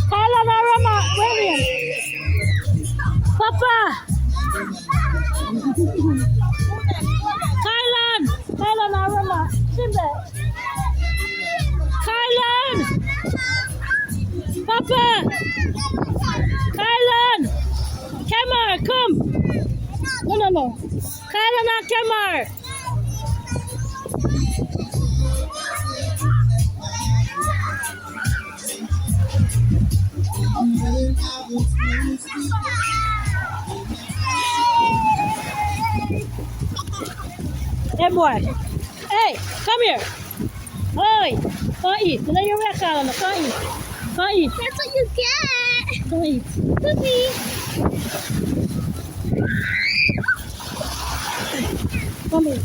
Thailand aroma, William. Papa. Thailand aroma. Simba. Thailand. Papa. Thailand. Kemar, come. No. Thailand and Kemar. Hey boy, hey, come here. Hey, come eat. You know you're back on. Come eat. Come eat. That's what you get. Come eat. Cookie. Come eat.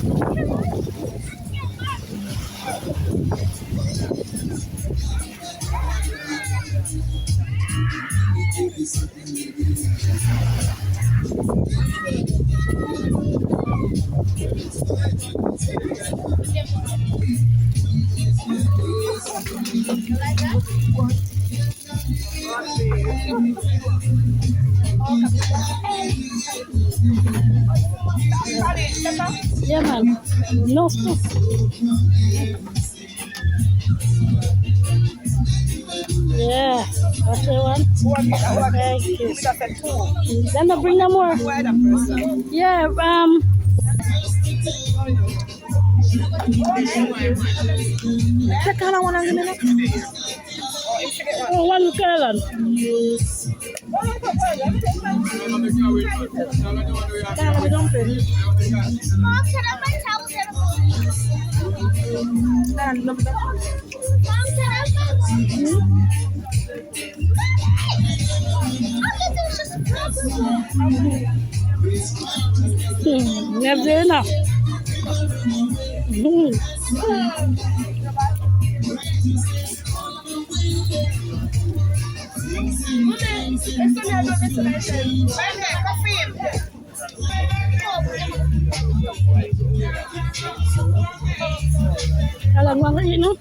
Yeah, man. No stuff. Yeah, that's the one. Thank you. Then I bring them more. Yeah, check out one of them. Oh, one Carolyn. Mom, can I have my towel there? Mom, can I have my... Never enough. Alam mo ang ino?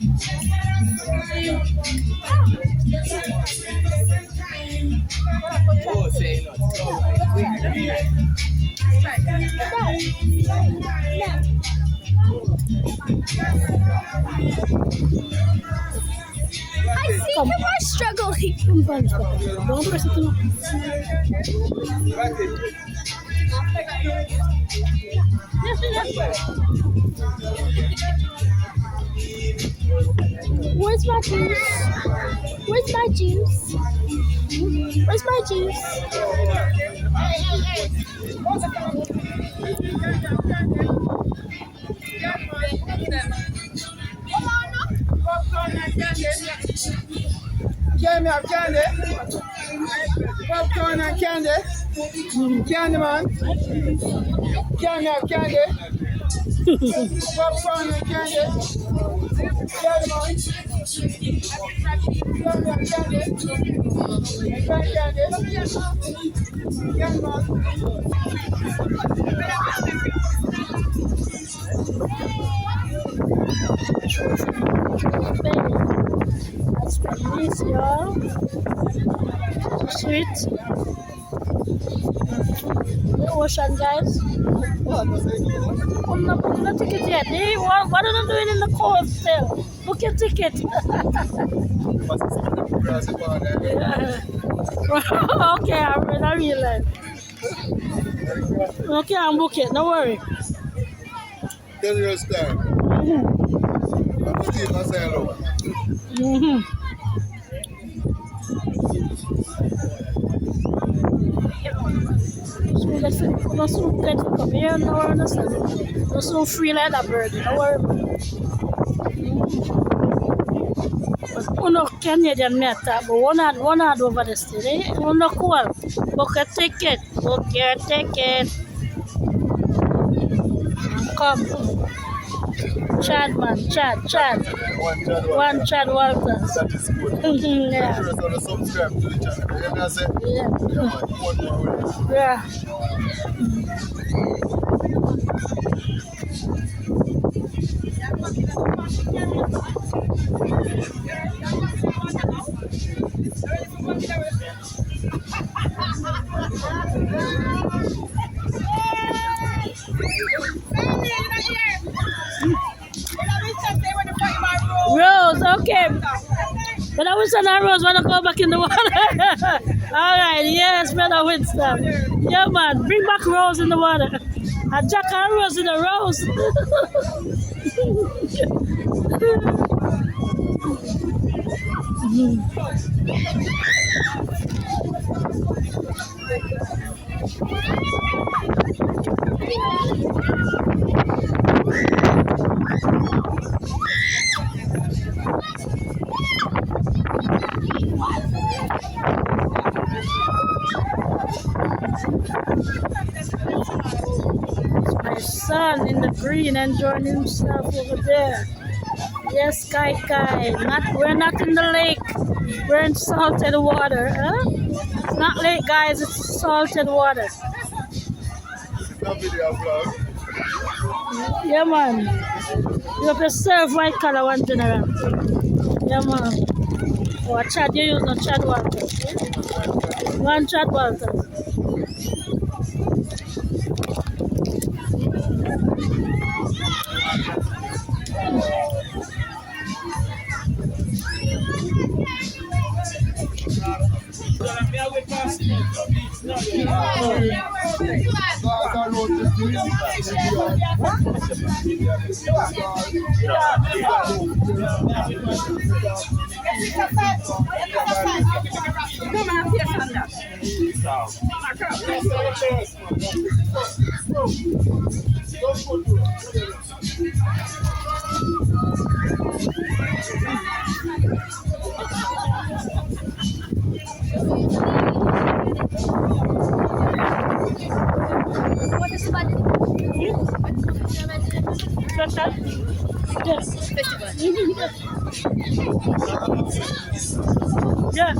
I see you are struggling. Don't press it. Where's my juice? Where's my juice? Where's my juice? Can we have candy? Popcorn and candy? Candy man? Can we have candy? Popcorn and candy? Candy man? Can we have candy? Candy man? That's pretty nice, y'all. Sweet. The ocean, guys. I'm not booking a ticket yet. Hey, what are they doing in the cold still? Book your ticket. Okay, I realize. Okay, I'm booking. Don't worry. Tell your star. I'm Steve Marcelo. That's so good to come here. No worry, that's so free like that bird. Don't worry. Canadian meta, but one had over the state. Eh? One no cool. Book a ticket. Book your ticket. Come. Chad man, Chad. One Chad Walters. That is good. Yeah. Make sure to subscribe to the channel. You hear me I say? Yeah. Yeah, man. One more. Yeah. Rose, okay. But I wish that Rose want to go back in the water. All right, yes, brother Winston. Yeah, man, bring back Rose in the water. And Jack and Rose in the Rose. My son in the green enjoying himself over there. Yes, Kai. We're not in the lake. We're in salted water. Huh? It's not lake, guys. It's salted water. No video vlog. Yeah, man. You have to serve white color one general. Yeah, man. Or Chad, you use no Chad Walter. One Chad Walter. Yeah.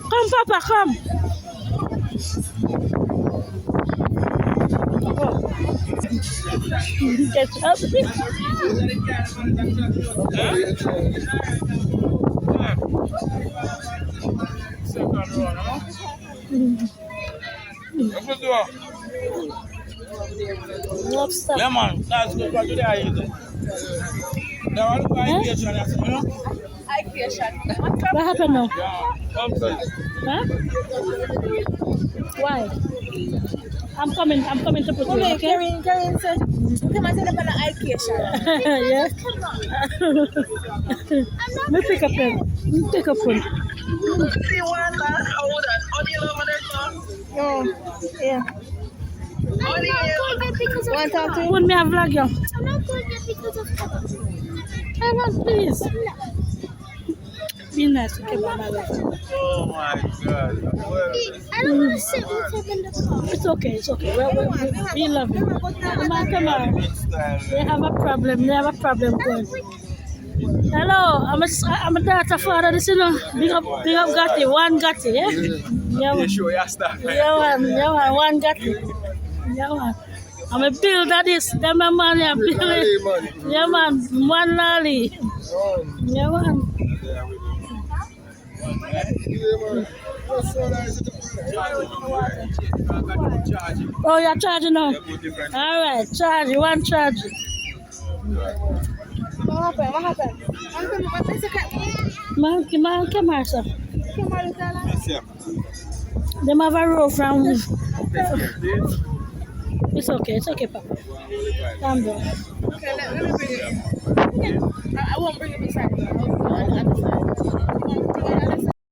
Come, Papa, come. Get up. Lobster. Yeah, man, that's good for today. I use it. The one who I get you, you know? What happened now? Yeah, lobster. Huh? Why? I'm coming to put you, okay? Karen said, come and set up an IKEA shop. Yeah. Me pick up one. Oh, yeah. Want to talk to Wouldn't me have vlog you? I'm not going there because of cover. I want, please. Be nice, okay, by my life. Oh my God. Well, I don't want to sit with him in the car. It's okay. We love you. Come on. They have a problem going. Hello, I'm a daughter father, this, you know. Big up Gatti, one Gatti, yeah? Yeah, man. Yeah, man, one Gatti. Yeah, man. I'm a builder this, them my money, I'm building. Yeah, man, one lolly. Yeah, man. Oh, you're charging now? All right, charge, one charge. What happened? Man, come here, sir. Them have a row from... It's okay, Papa. Calm down. Okay, let me bring it. I won't bring it beside me. I'll do it at the side.